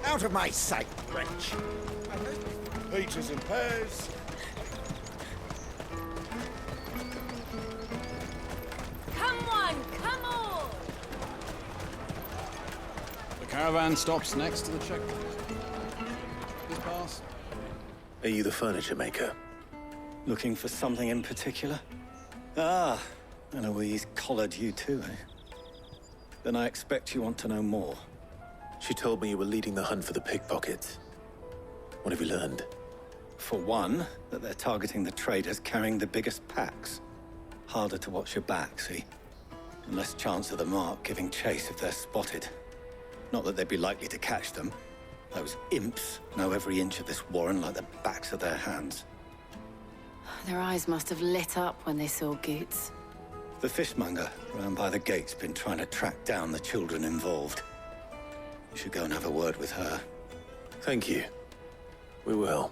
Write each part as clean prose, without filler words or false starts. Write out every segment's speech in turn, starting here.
Out of my sight, wretch! Peaches and pears. Come on, come on! The caravan stops next to the checkpoint. Please pass. Are you the furniture maker? Looking for something in particular? Ah, Eloise collared you too, eh? Then I expect you want to know more. She told me you were leading the hunt for the pickpockets. What have you learned? For one, that they're targeting the traders carrying the biggest packs. Harder to watch your back, see? And less chance of the mark giving chase if they're spotted. Not that they'd be likely to catch them. Those imps know every inch of this warren like the backs of their hands. Their eyes must have lit up when they saw Goots. The fishmonger round by the gate's been trying to track down the children involved. You should go and have a word with her. Thank you. We will.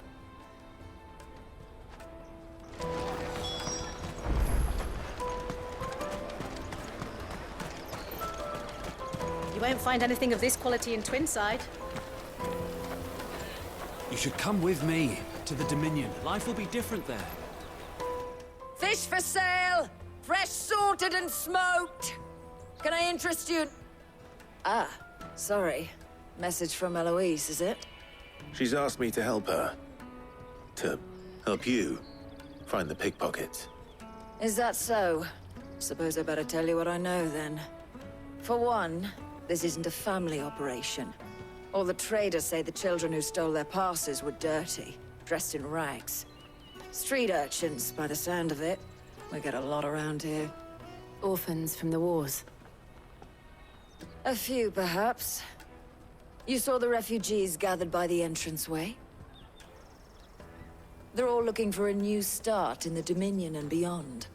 You won't find anything of this quality in Twinside. You should come with me to the Dominion. Life will be different there. Fish for sale! Fresh sorted and smoked! Can I interest you? Ah, sorry. Message from Eloise, is it? She's asked me to help her. To help you find the pickpockets. Is that so? Suppose I better tell you what I know, then. For one, this isn't a family operation. All the traders say the children who stole their passes were dirty, dressed in rags. Street urchins, by the sound of it. We get a lot around here. Orphans from the wars. A few, perhaps. You saw the refugees gathered by the entranceway? They're all looking for a new start in the Dominion and beyond.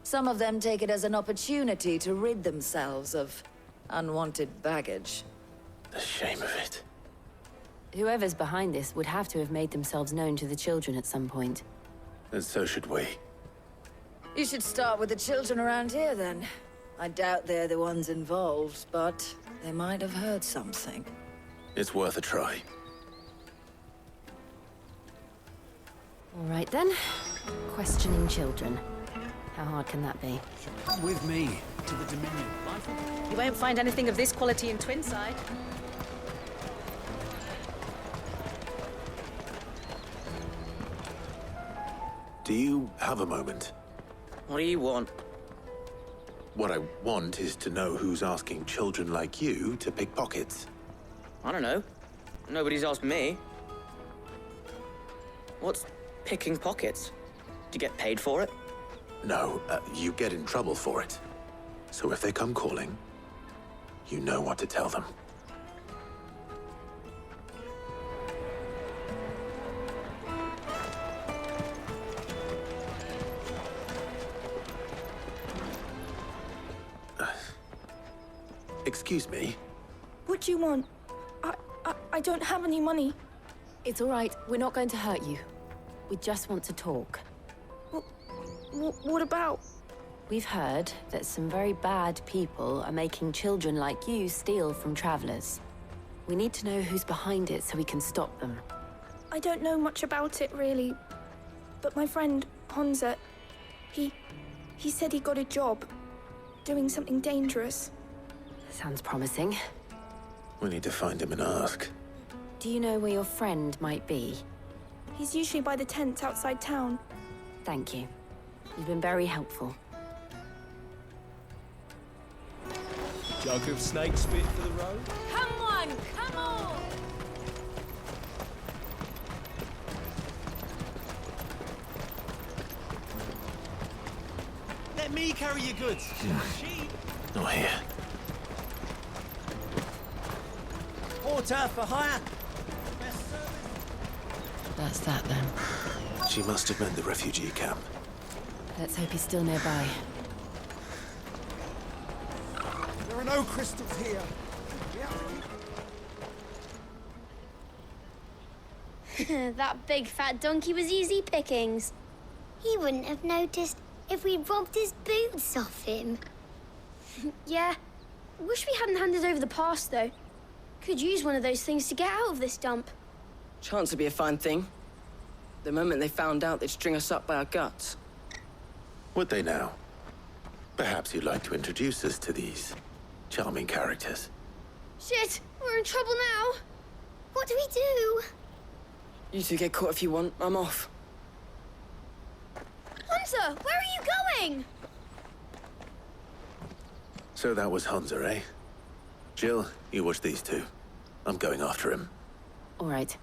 Some of them take it as an opportunity to rid themselves of unwanted baggage. The shame of it. Whoever's behind this would have to have made themselves known to the children at some point. And so should we. You should start with the children around here, then. I doubt they're the ones involved, but they might have heard something. It's worth a try. All right, then. Questioning children. How hard can that be? Come with me to the Dominion. Life will be... You won't find anything of this quality in Twinside. Do you have a moment? What do you want? What I want is to know who's asking children like you to pick pockets. I don't know. Nobody's asked me. What's picking pockets? Do you get paid for it? No, you get in trouble for it. So if they come calling, you know what to tell them. Excuse me? What do you want? I don't have any money. It's all right. We're not going to hurt you. We just want to talk. What about? We've heard that some very bad people are making children like you steal from travelers. We need to know who's behind it so we can stop them. I don't know much about it, really. But my friend, Honza, he said he got a job doing something dangerous. Sounds promising. We need to find him and ask. Do you know where your friend might be? He's usually by the tents outside town. Thank you. You've been very helpful. Jug of snake spit for the road? Come on, come on! Let me carry your goods. Not here. Porter for hire. That's that then. She must have meant the refugee camp. Let's hope he's still nearby. There are no crystals here. That big fat donkey was easy pickings. He wouldn't have noticed if we'd robbed his boots off him. Yeah. Wish we hadn't handed over the pass, though. Could use one of those things to get out of this dump. Chance would be a fine thing. The moment they found out, they'd string us up by our guts. Would they now? Perhaps you'd like to introduce us to these charming characters. Shit, we're in trouble now. What do we do? You two get caught if you want. I'm off. Hunter, where are you going? So that was Hunter, eh? Jill, you watch these two. I'm going after him. All right.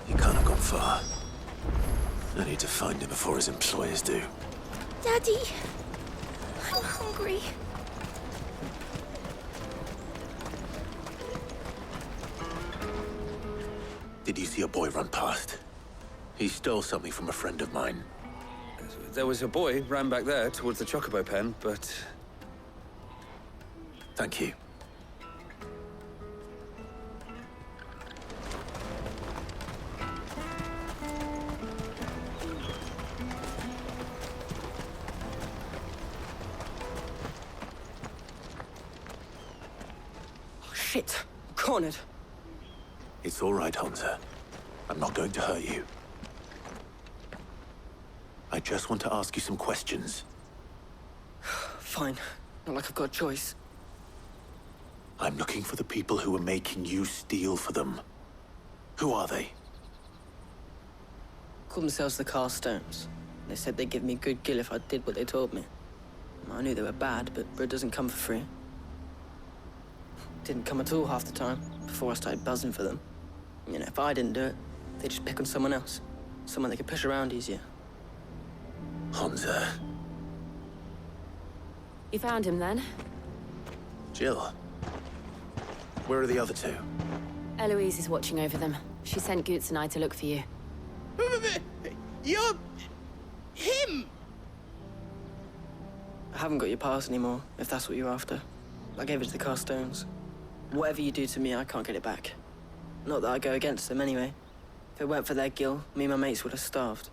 He can't have gone far. I need to find him before his employers do. Daddy, I'm hungry. Did you see a boy run past? He stole something from a friend of mine. There was a boy ran back there towards the chocobo pen, but... Thank you. Oh, shit. I'm cornered. It's all right, Hunter. I'm not going to hurt you. I just want to ask you some questions. Fine. Not like I've got a choice. I'm looking for the people who are making you steal for them. Who are they? Called themselves the Carstones. They said they'd give me good gill if I did what they told me. I knew they were bad, but bread doesn't come for free. Didn't come at all half the time, before I started buzzing for them. You know, if I didn't do it, they'd just pick on someone else. Someone they could push around easier. Hunter. You found him then? Jill. Where are the other two? Eloise is watching over them. She sent Goots and I to look for you. You're... him! I haven't got your pass anymore, if that's what you're after. I gave it to the Carstones. Whatever you do to me, I can't get it back. Not that I go against them anyway. If it weren't for their gill, me and my mates would have starved.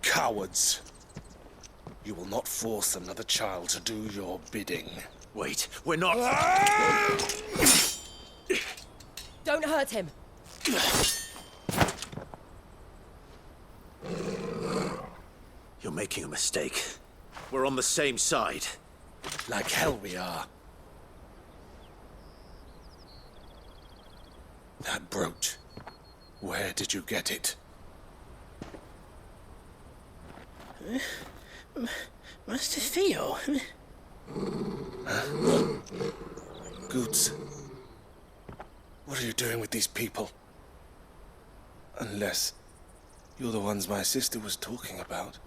Cowards. You will not force another child to do your bidding. Wait, we're not... Don't hurt him. You're making a mistake. We're on the same side. Like hell we are. That brooch. Where did you get it? Master Theo. Goots. What are you doing with these people? Unless you're the ones my sister was talking about.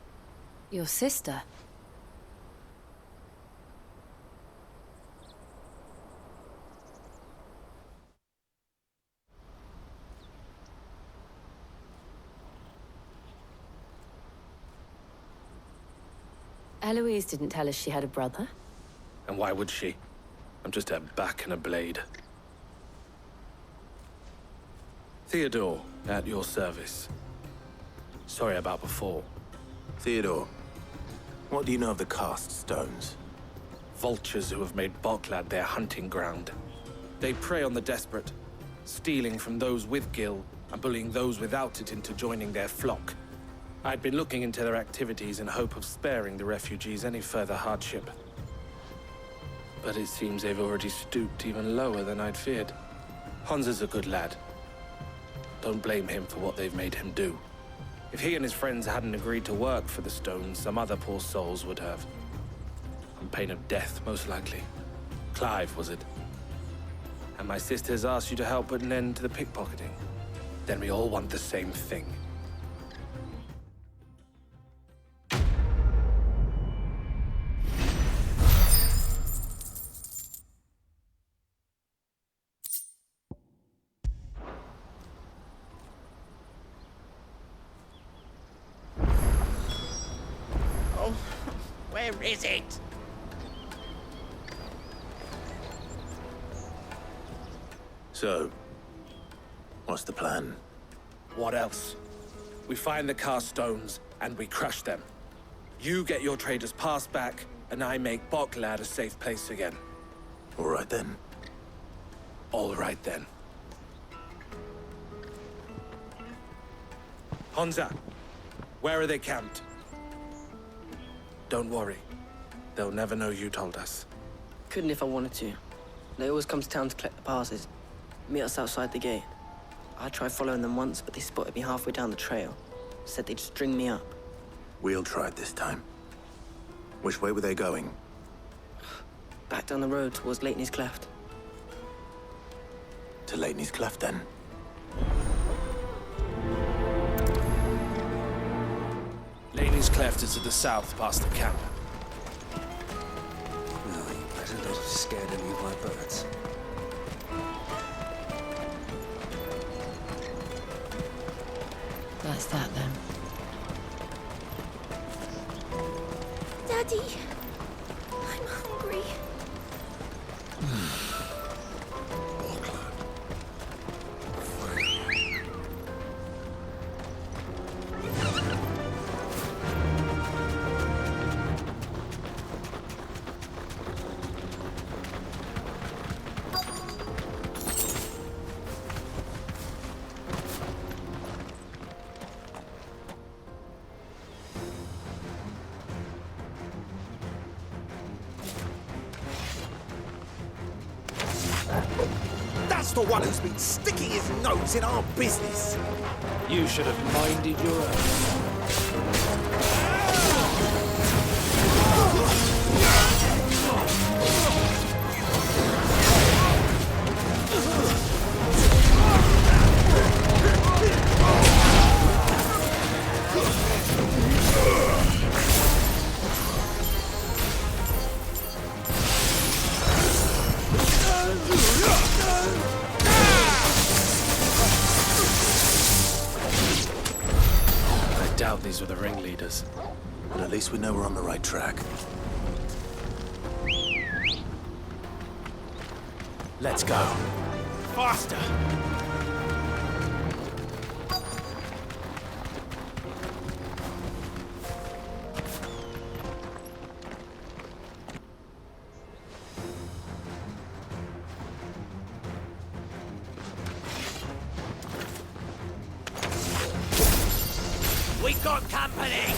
Your sister? Eloise didn't tell us she had a brother. And why would she? I'm just a back and a blade. Theodore, at your service. Sorry about before. Theodore, what do you know of the Cast Stones? Vultures who have made Boklad their hunting ground. They prey on the desperate, stealing from those with gill and bullying those without it into joining their flock. I'd been looking into their activities in hope of sparing the refugees any further hardship. But it seems they've already stooped even lower than I'd feared. Hunter's a good lad. Don't blame him for what they've made him do. If he and his friends hadn't agreed to work for the Stones, some other poor souls would have. On pain of death, most likely. Clive, was it? And my sisters asked you to help put an end to the pickpocketing. Then we all want the same thing. Where is it? So, what's the plan? What else? We find the cast stones, and we crush them. You get your trader's pass back, and I make Boklad a safe place again. All right then. All right then. Honza, where are they camped? Don't worry. They'll never know you told us. Couldn't if I wanted to. They always come to town to collect the passes. Meet us outside the gate. I tried following them once, but they spotted me halfway down the trail. Said they'd string me up. We'll try it this time. Which way were they going? Back down the road towards Lateney's Cleft. To Lateney's Cleft, then. Lateney's Cleft is to the south, past the camp. No, you better not have scared any of my birds. That's that, then. Daddy, I'm hungry. That's the one who's been sticking his nose in our business. You should have minded your own. I doubt these were the ringleaders. But at least we know we're on the right track. Let's go. Faster! We got company!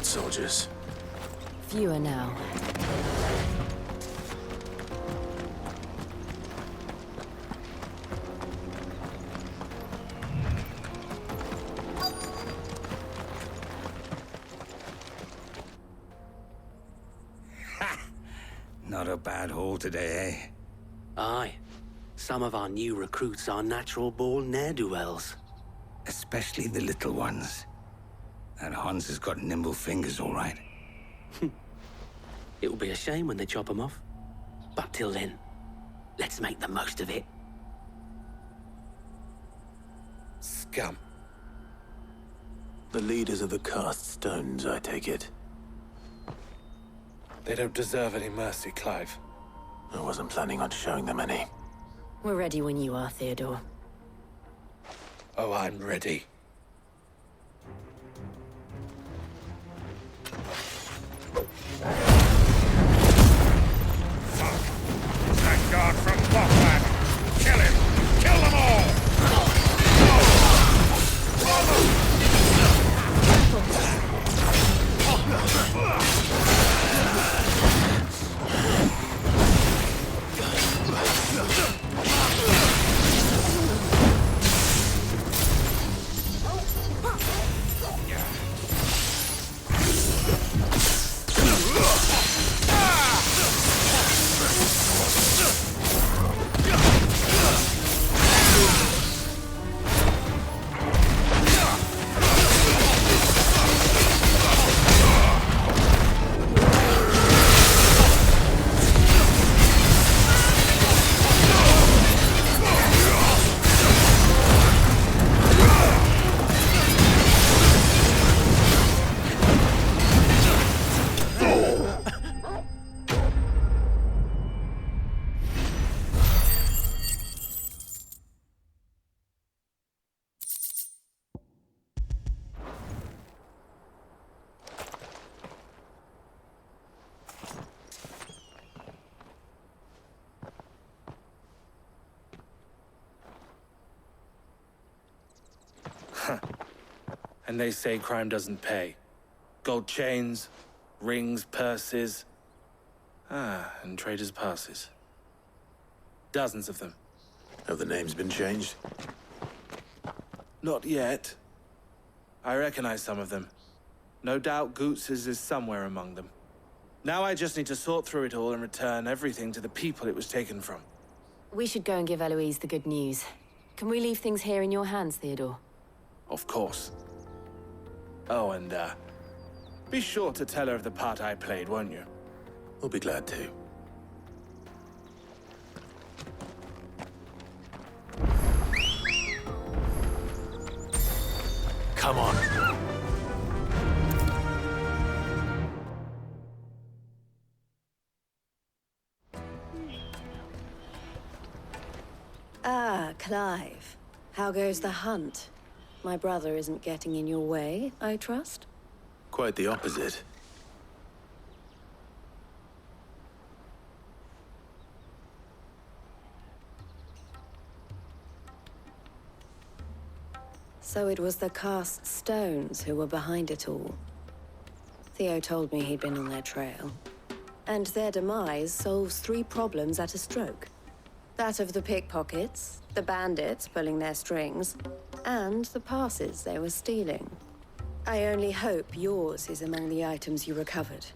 Soldiers. Fewer now. Not a bad haul today, eh? Aye. Some of our new recruits are natural-born ne'er-do-wells. Especially the little ones. That Hans has got nimble fingers, all right. It will be a shame when they chop them off. But till then, let's make the most of it. Scum. The leaders of the cast stones, I take it. They don't deserve any mercy, Clive. I wasn't planning on showing them any. We're ready when you are, Theodore. Oh, I'm ready. Thank God from Boklad. And they say crime doesn't pay. Gold chains, rings, purses. And traders' passes. Dozens of them. Have the names been changed? Not yet. I recognize some of them. No doubt Goots's is somewhere among them. Now I just need to sort through it all and return everything to the people it was taken from. We should go and give Eloise the good news. Can we leave things here in your hands, Theodore? Of course. Oh, and, be sure to tell her of the part I played, won't you? We'll be glad to. Come on. Ah, Clive. How goes the hunt? My brother isn't getting in your way, I trust? Quite the opposite. So it was the cast stones who were behind it all. Theo told me he'd been on their trail. And their demise solves 3 problems at a stroke. That of the pickpockets, the bandits pulling their strings, and the passes they were stealing. I only hope yours is among the items you recovered.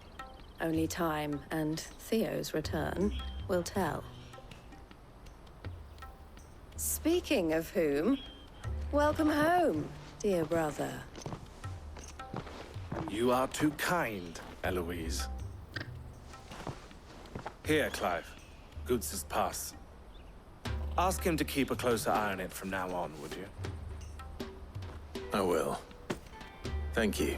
Only time and Theo's return will tell. Speaking of whom, welcome home, dear brother. You are too kind, Eloise. Here, Clive. Goots's pass. Ask him to keep a closer eye on it from now on, would you? I will. Thank you.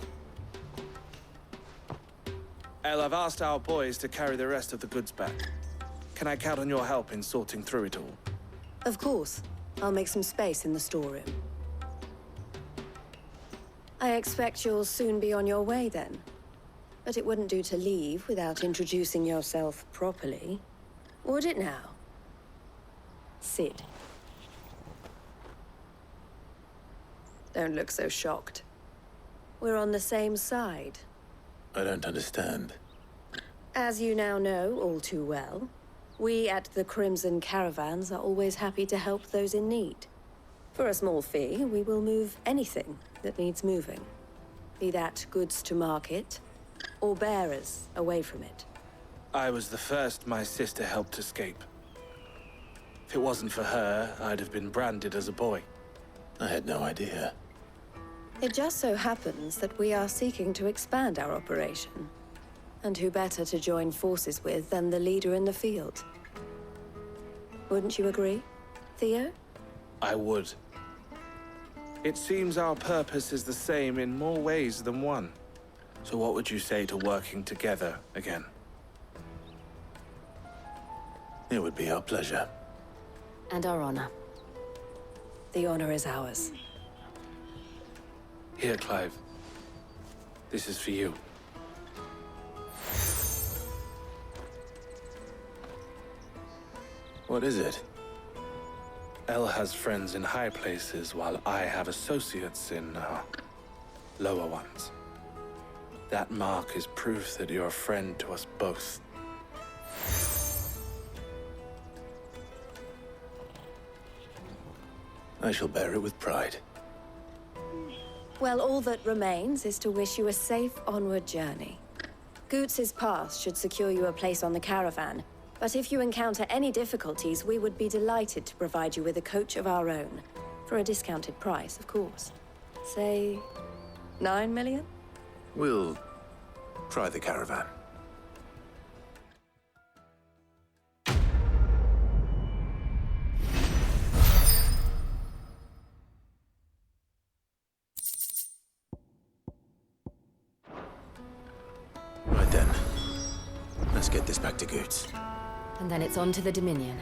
El, I've asked our boys to carry the rest of the goods back. Can I count on your help in sorting through it all? Of course. I'll make some space in the storeroom. I expect you'll soon be on your way then. But it wouldn't do to leave without introducing yourself properly. Would it now? Sid. Don't look so shocked. We're on the same side. I don't understand. As you now know all too well, we at the Crimson Caravans are always happy to help those in need. For a small fee, we will move anything that needs moving. Be that goods to market, or bearers away from it. I was the first my sister helped escape. If it wasn't for her, I'd have been branded as a boy. I had no idea. It just so happens that we are seeking to expand our operation. And who better to join forces with than the leader in the field? Wouldn't you agree, Theo? I would. It seems our purpose is the same in more ways than one. So what would you say to working together again? It would be our pleasure. And our honor. The honor is ours. Here, Clive. This is for you. What is it? El has friends in high places, while I have associates in, lower ones. That mark is proof that you're a friend to us both. I shall bear it with pride. Well, all that remains is to wish you a safe onward journey. Goots's pass should secure you a place on the caravan, but if you encounter any difficulties, we would be delighted to provide you with a coach of our own. For a discounted price, of course. Say, 9 million? We'll try the caravan. Right then. Let's get this back to Goots. And then it's on to the Dominion.